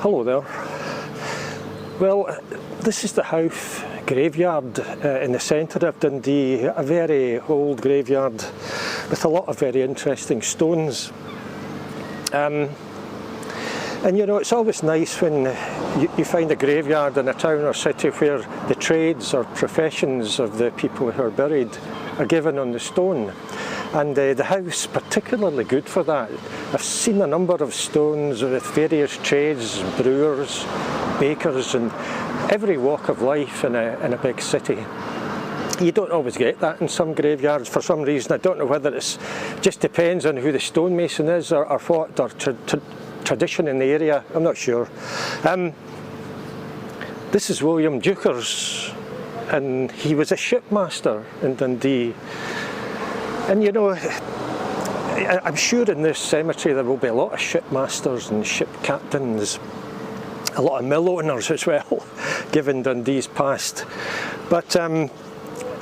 Hello there. Well, this is the Howff graveyard in the centre of Dundee, a very old graveyard with a lot of very interesting stones. And you know, it's always nice when you find a graveyard in a town or city where the trades or professions of the people who are buried are given on the stone. And the house particularly good for that. I've seen a number of stones with various trades, brewers, bakers, and every walk of life in a big city. You don't always get that in some graveyards for some reason. I don't know whether it's just depends on who the stonemason is or what, or tradition in the area. I'm not sure. This is William Dukers, and he was a shipmaster in Dundee. And you know, I'm sure in this cemetery there will be a lot of shipmasters and ship captains, a lot of mill owners as well, given Dundee's past. But I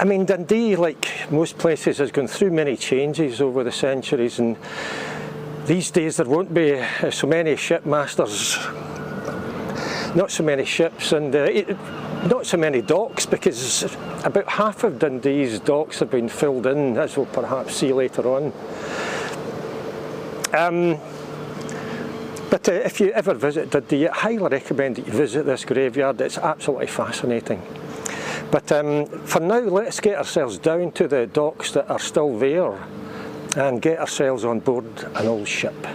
mean, Dundee, like most places, has gone through many changes over the centuries, and these days there won't be so many shipmasters, not so many ships, and not so many docks, because about half of Dundee's docks have been filled in, as we'll perhaps see later on. But if you ever visit Dundee, I highly recommend that you visit this graveyard. It's absolutely fascinating. But for now, let's get ourselves down to the docks that are still there and get ourselves on board an old ship.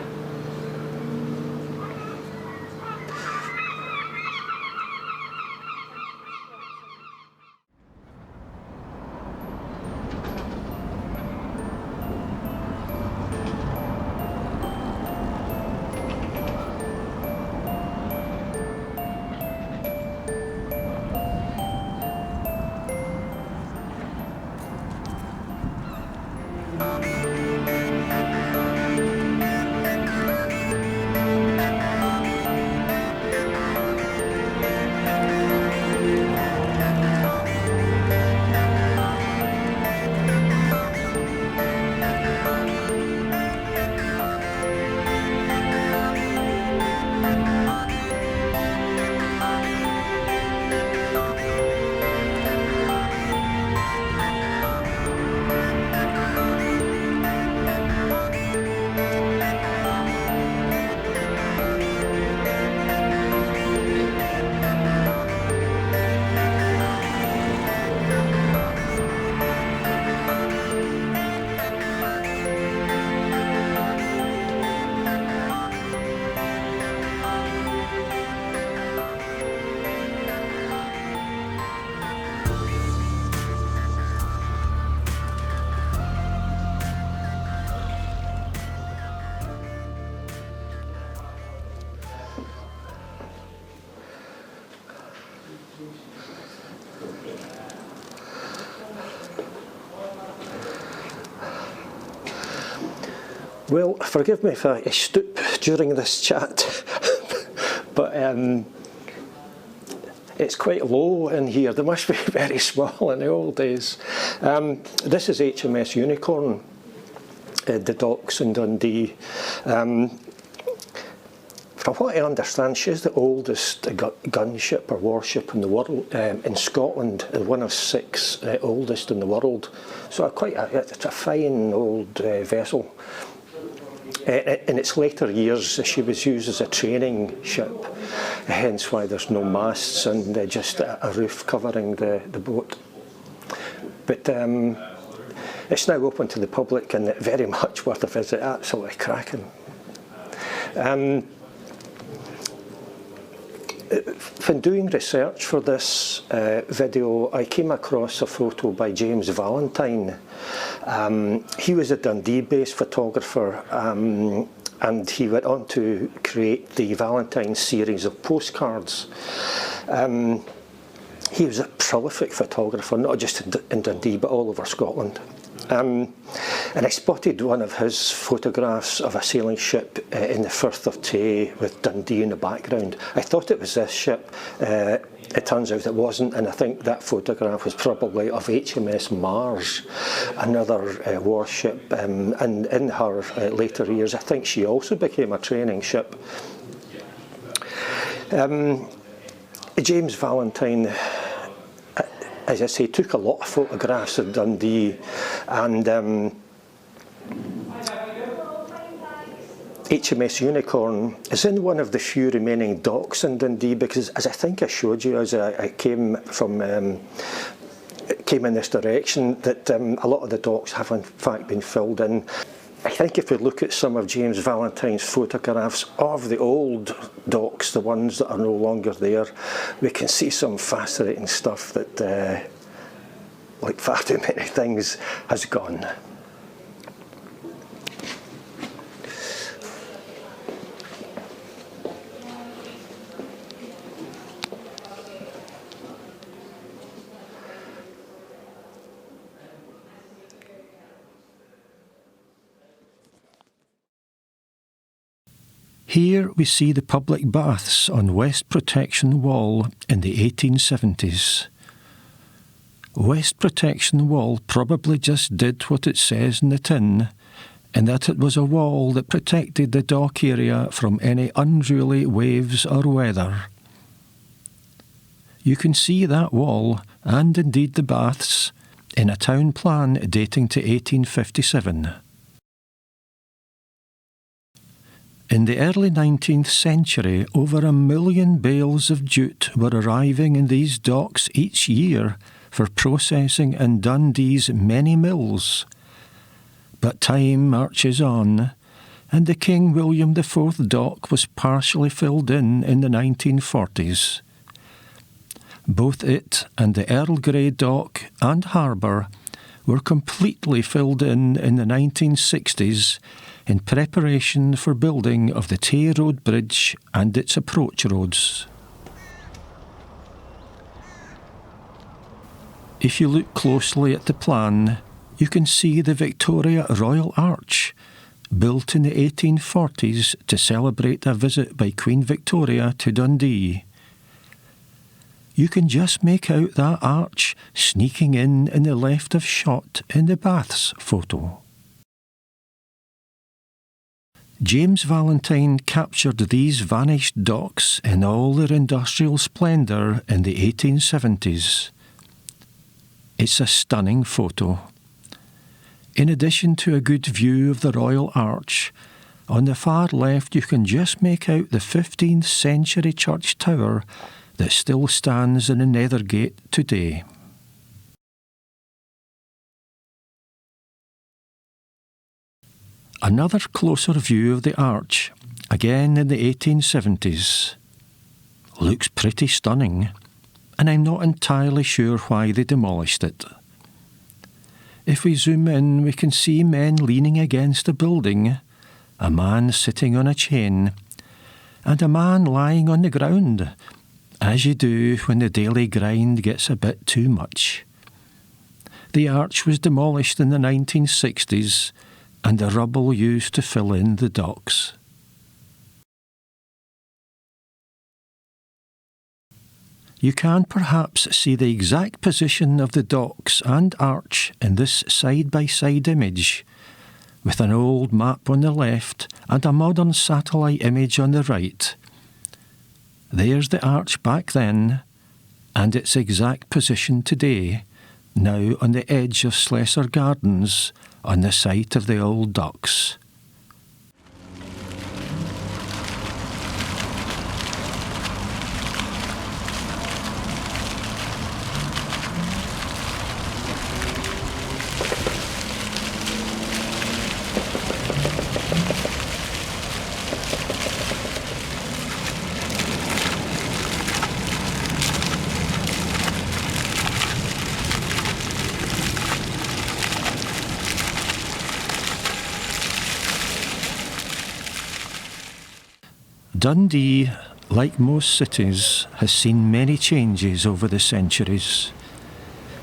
Well, forgive me if I stoop during this chat, but it's quite low in here. They must be very small in the old days. This is HMS Unicorn, the docks in Dundee. From what I understand, she's the oldest gunship or warship in the world, in Scotland, one of 6 oldest in the world. So it's a fine old vessel. In its later years, she was used as a training ship, hence why there's no masts and just a roof covering the boat. But it's now open to the public and very much worth a visit, absolutely cracking. When doing research for this video, I came across a photo by James Valentine. He was a Dundee-based photographer, and he went on to create the Valentine series of postcards. He was a prolific photographer, not just in Dundee, but all over Scotland. And I spotted one of his photographs of a sailing ship in the Firth of Tay with Dundee in the background. I thought it was this ship. It turns out it wasn't, and I think that photograph was probably of HMS Mars, another warship. And in her later years, I think she also became a training ship. James Valentine, as I say, took a lot of photographs of Dundee, and HMS Unicorn is in one of the few remaining docks in Dundee, because, as I think I showed you as I came in this direction, that a lot of the docks have in fact been filled in. I think if we look at some of James Valentine's photographs of the old docks, the ones that are no longer there, we can see some fascinating stuff that, like far too many things, has gone. Here we see the public baths on West Protection Wall in the 1870s. West Protection Wall probably just did what it says in the tin, in that it was a wall that protected the dock area from any unruly waves or weather. You can see that wall, and indeed the baths, in a town plan dating to 1857. In the early 19th century, over 1 million bales of jute were arriving in these docks each year for processing in Dundee's many mills. But time marches on, and the King William IV dock was partially filled in the 1940s. Both it and the Earl Grey dock and harbour were completely filled in the 1960s in preparation for building of the Tay Road Bridge and its approach roads. If you look closely at the plan, you can see the Victoria Royal Arch, built in the 1840s to celebrate a visit by Queen Victoria to Dundee. You can just make out that arch sneaking in the left of shot in the baths photo. James Valentine captured these vanished docks in all their industrial splendour in the 1870s. It's a stunning photo. In addition to a good view of the Royal Arch, on the far left you can just make out the 15th century church tower that still stands in the Nethergate today. Another closer view of the arch, again in the 1870s. Looks pretty stunning, and I'm not entirely sure why they demolished it. If we zoom in, we can see men leaning against a building, a man sitting on a chain, and a man lying on the ground, as you do when the daily grind gets a bit too much. The arch was demolished in the 1960s, and the rubble used to fill in the docks. You can perhaps see the exact position of the docks and arch in this side-by-side image, with an old map on the left and a modern satellite image on the right. There's the arch back then, and its exact position today, now on the edge of Slessor Gardens, on the site of the old docks. Dundee, like most cities, has seen many changes over the centuries.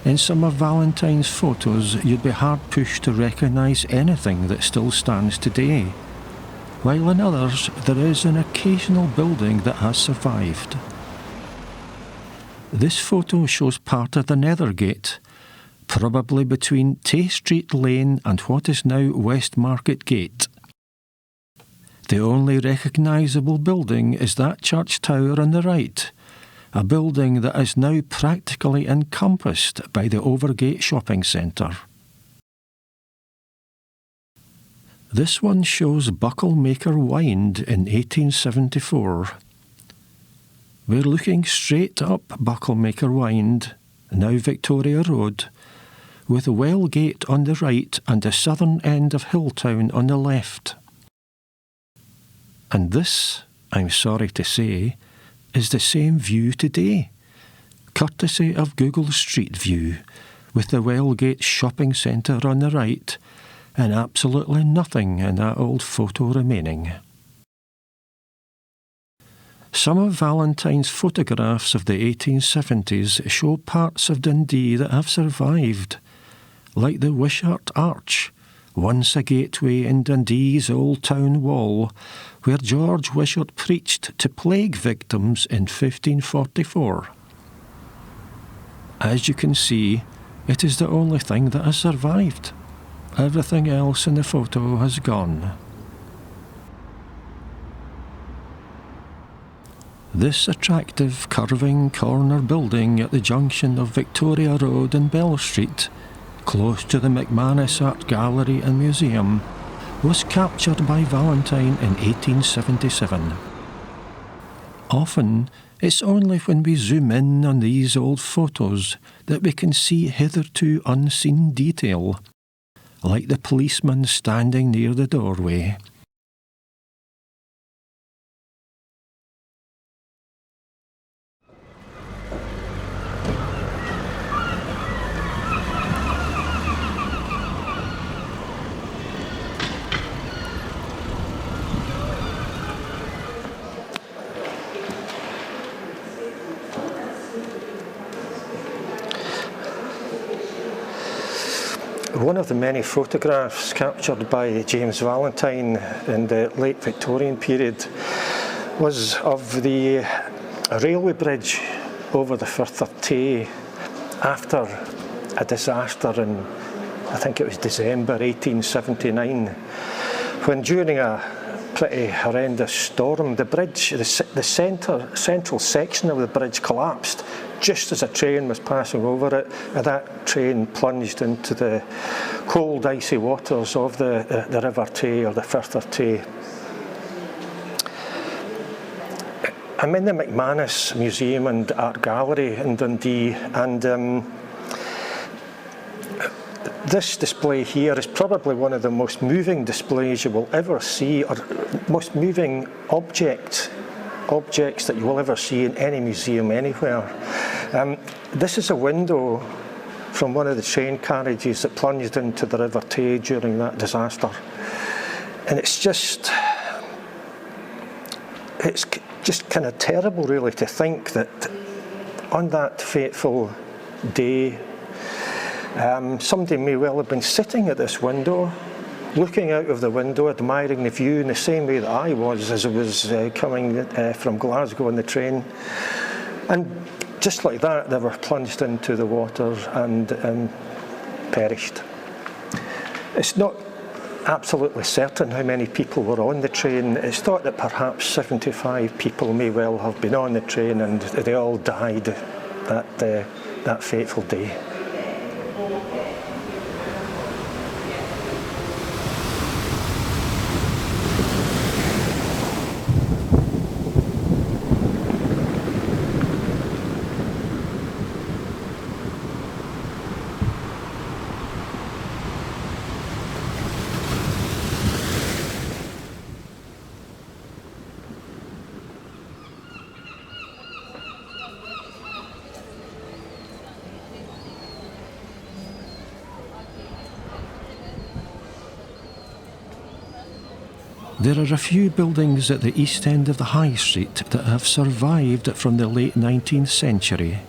In some of Valentine's photos, you'd be hard-pushed to recognise anything that still stands today, while in others there is an occasional building that has survived. This photo shows part of the Nethergate, probably between Tay Street Lane and what is now West Market Gate. The only recognisable building is that church tower on the right, a building that is now practically encompassed by the Overgate shopping centre. This one shows Bucklemaker Wynd in 1874. We're looking straight up Bucklemaker Wynd, now Victoria Road, with Wellgate on the right and the southern end of Hilltown on the left. And this, I'm sorry to say, is the same view today, courtesy of Google Street View, with the Wellgate shopping centre on the right, and absolutely nothing in that old photo remaining. Some of Valentine's photographs of the 1870s show parts of Dundee that have survived, like the Wishart Arch, once a gateway in Dundee's old town wall, where George Wishart preached to plague victims in 1544. As you can see, it is the only thing that has survived. Everything else in the photo has gone. This attractive curving corner building at the junction of Victoria Road and Bell Street, close to the McManus Art Gallery and Museum, was captured by Valentine in 1877. Often, it's only when we zoom in on these old photos that we can see hitherto unseen detail, like the policeman standing near the doorway. One of the many photographs captured by James Valentine in the late Victorian period was of the railway bridge over the Firth of Tay after a disaster in, I think it was December 1879, when during a pretty horrendous storm, the bridge, the central section of the bridge collapsed just as a train was passing over it, and that train plunged into the cold, icy waters of the River Tay, or the Firth of Tay. I'm in the McManus Museum and Art Gallery in Dundee, and this display here is probably one of the most moving displays you will ever see, or most moving objects that you will ever see in any museum anywhere. This is a window from one of the train carriages that plunged into the River Tay during that disaster. And it's just kind of terrible, really, to think that on that fateful day, somebody may well have been sitting at this window looking out of the window, admiring the view in the same way that I was as I was coming from Glasgow on the train. And just like that, they were plunged into the water and perished. It's not absolutely certain how many people were on the train. It's thought that perhaps 75 people may well have been on the train, and they all died that fateful day. There are a few buildings at the east end of the High Street that have survived from the late 19th century.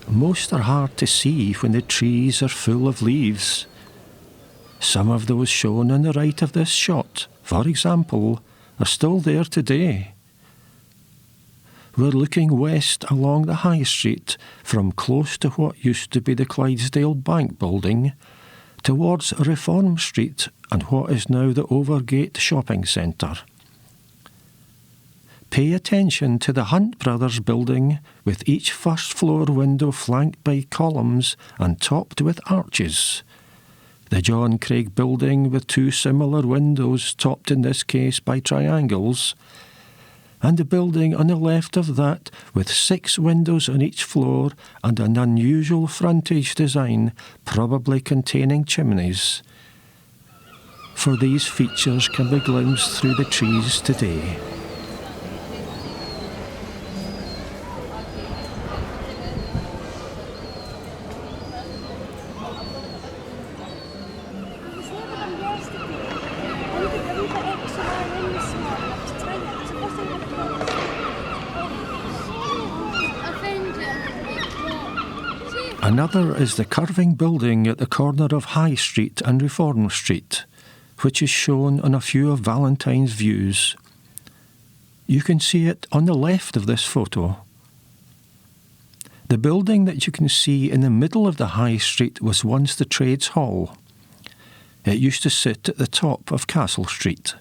Most are hard to see when the trees are full of leaves. Some of those shown on the right of this shot, for example, are still there today. We're looking west along the High Street from close to what used to be the Clydesdale Bank building towards Reform Street and what is now the Overgate Shopping Centre. Pay attention to the Hunt Brothers building, with each first floor window flanked by columns and topped with arches. The John Craig building with two similar windows topped in this case by triangles, and the building on the left of that with 6 windows on each floor and an unusual frontage design, probably containing chimneys. For these features can be glimpsed through the trees today. Another is the curving building at the corner of High Street and Reform Street, which is shown on a few of Valentine's views. You can see it on the left of this photo. The building that you can see in the middle of the High Street was once the Trades Hall. It used to sit at the top of Castle Street.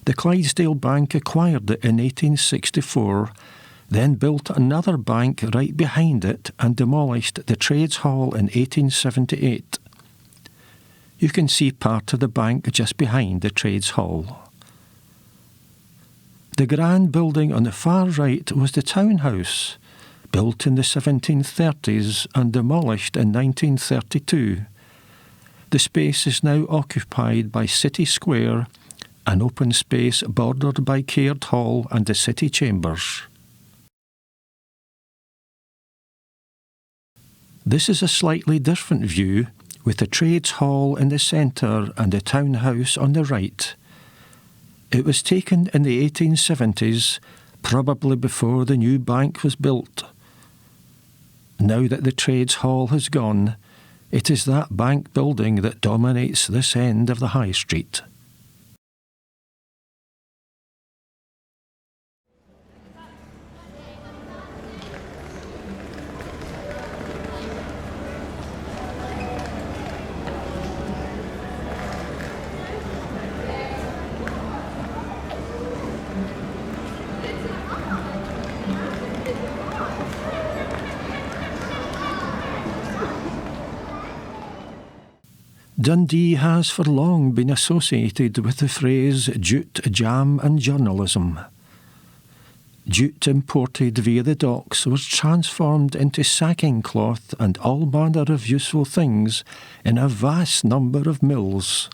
The Clydesdale Bank acquired it in 1864, then built another bank right behind it and demolished the Trades Hall in 1878. You can see part of the bank just behind the Trades Hall. The grand building on the far right was the townhouse, built in the 1730s and demolished in 1932. The space is now occupied by City Square, an open space bordered by Caird Hall and the City Chambers. This is a slightly different view, with the Trades Hall in the centre and the townhouse on the right. It was taken in the 1870s, probably before the new bank was built. Now that the Trades Hall has gone, it is that bank building that dominates this end of the High Street. Dundee has for long been associated with the phrase jute, jam and journalism. Jute imported via the docks was transformed into sacking cloth and all manner of useful things in a vast number of mills.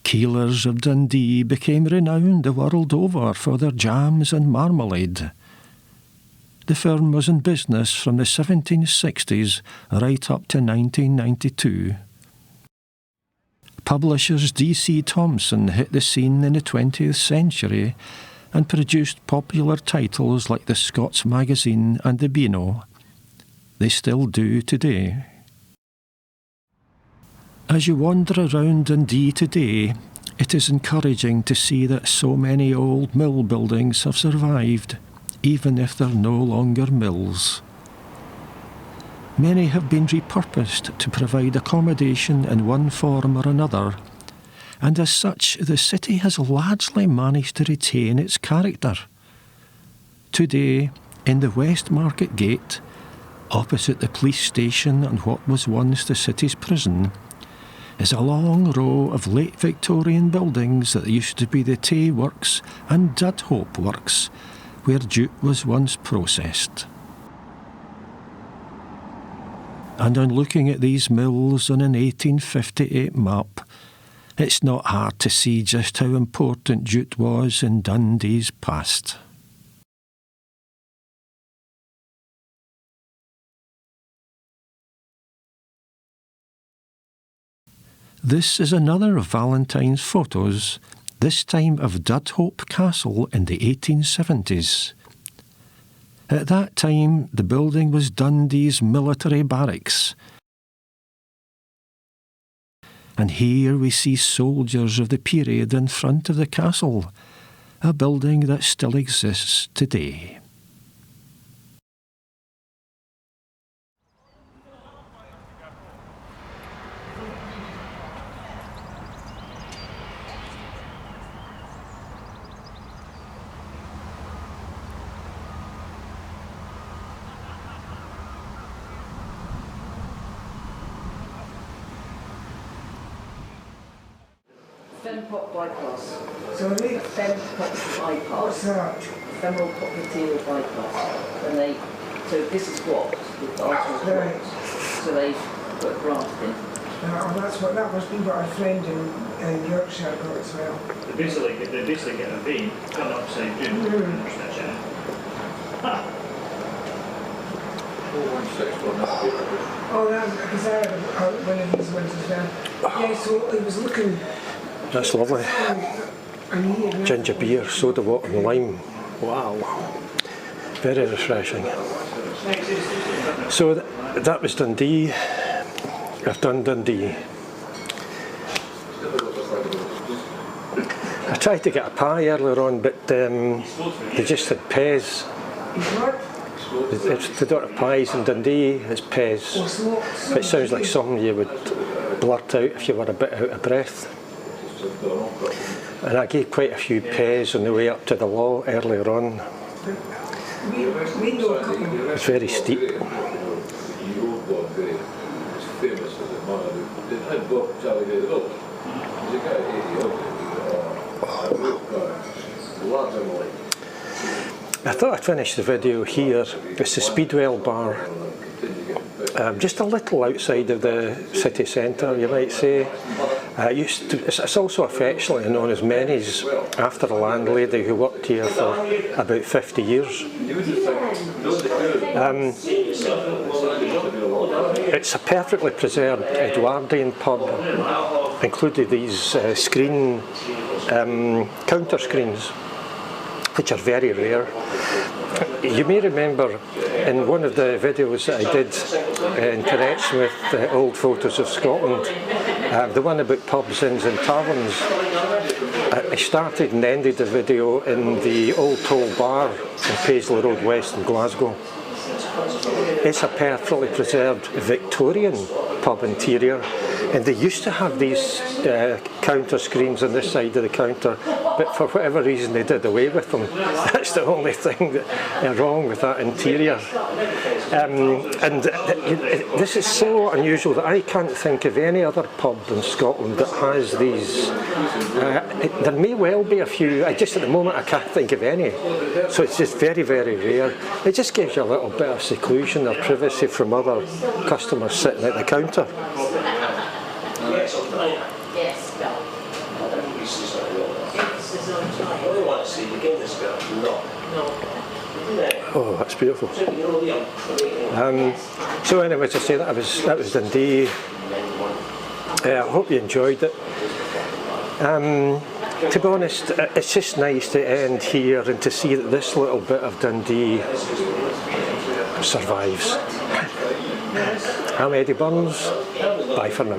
Keelers of Dundee became renowned the world over for their jams and marmalade. The firm was in business from the 1760s right up to 1992. Publishers D.C. Thomson hit the scene in the 20th century and produced popular titles like the Scots Magazine and the Beano. They still do today. As you wander around Dundee today, it is encouraging to see that so many old mill buildings have survived, even if they're no longer mills. Many have been repurposed to provide accommodation in one form or another, and as such the city has largely managed to retain its character. Today, in the West Market Gate, opposite the police station and what was once the city's prison, is a long row of late Victorian buildings that used to be the Tay Works and Dundee Works, where jute was once processed. And on looking at these mills on an 1858 map, it's not hard to see just how important jute was in Dundee's past. This is another of Valentine's photos, this time of Dundee Castle in the 1870s. At that time, the building was Dundee's military barracks. And here we see soldiers of the period in front of the castle, a building that still exists today. Fempop bypass. Sorry? Fempop bypass. What's that? Femoral popliteal bypass. And so this is blocked with arteries Right. blocked. So they've put graft in. That must be what our friend in Yorkshire got as well. They basically get a vein and upside down. Oh, because I had one of these ones as well. Yeah, so it was looking... That's lovely. Ginger beer, soda water and lime. Wow. Very refreshing. So that was Dundee. I've done Dundee. I tried to get a pie earlier on, but they just had Pez. They don't have pies in Dundee, it's Pez. It sounds like something you would blurt out if you were a bit out of breath. And I gave quite a few Pez on the way up to the law earlier on. It's very steep. I thought I'd finish the video here. It's the Speedwell bar. Just a little outside of the city centre, you might say. It's also affectionately known as Menny's, after a landlady who worked here for about 50 years. It's a perfectly preserved Edwardian pub, including these counter screens, which are very rare. You may remember in one of the videos that I did in connection with old photos of Scotland, the one about pubs, inns and taverns, I started and ended the video in the Old Toll Bar on Paisley Road West in Glasgow. It's a perfectly preserved Victorian pub interior, and they used to have these counter screens on this side of the counter, but for whatever reason they did away with them. That's the only thing that wrong with that interior. This is so unusual that I can't think of any other pub in Scotland that has these. There may well be a few, just at the moment I can't think of any. So it's just very, very rare. It just gives you a little bit of seclusion or privacy from other customers sitting at the counter. Oh, that's beautiful. So anyway, to say that was Dundee. I hope you enjoyed it. To be honest, it's just nice to end here and to see that this little bit of Dundee survives. I'm Eddie Burns. Bye for now.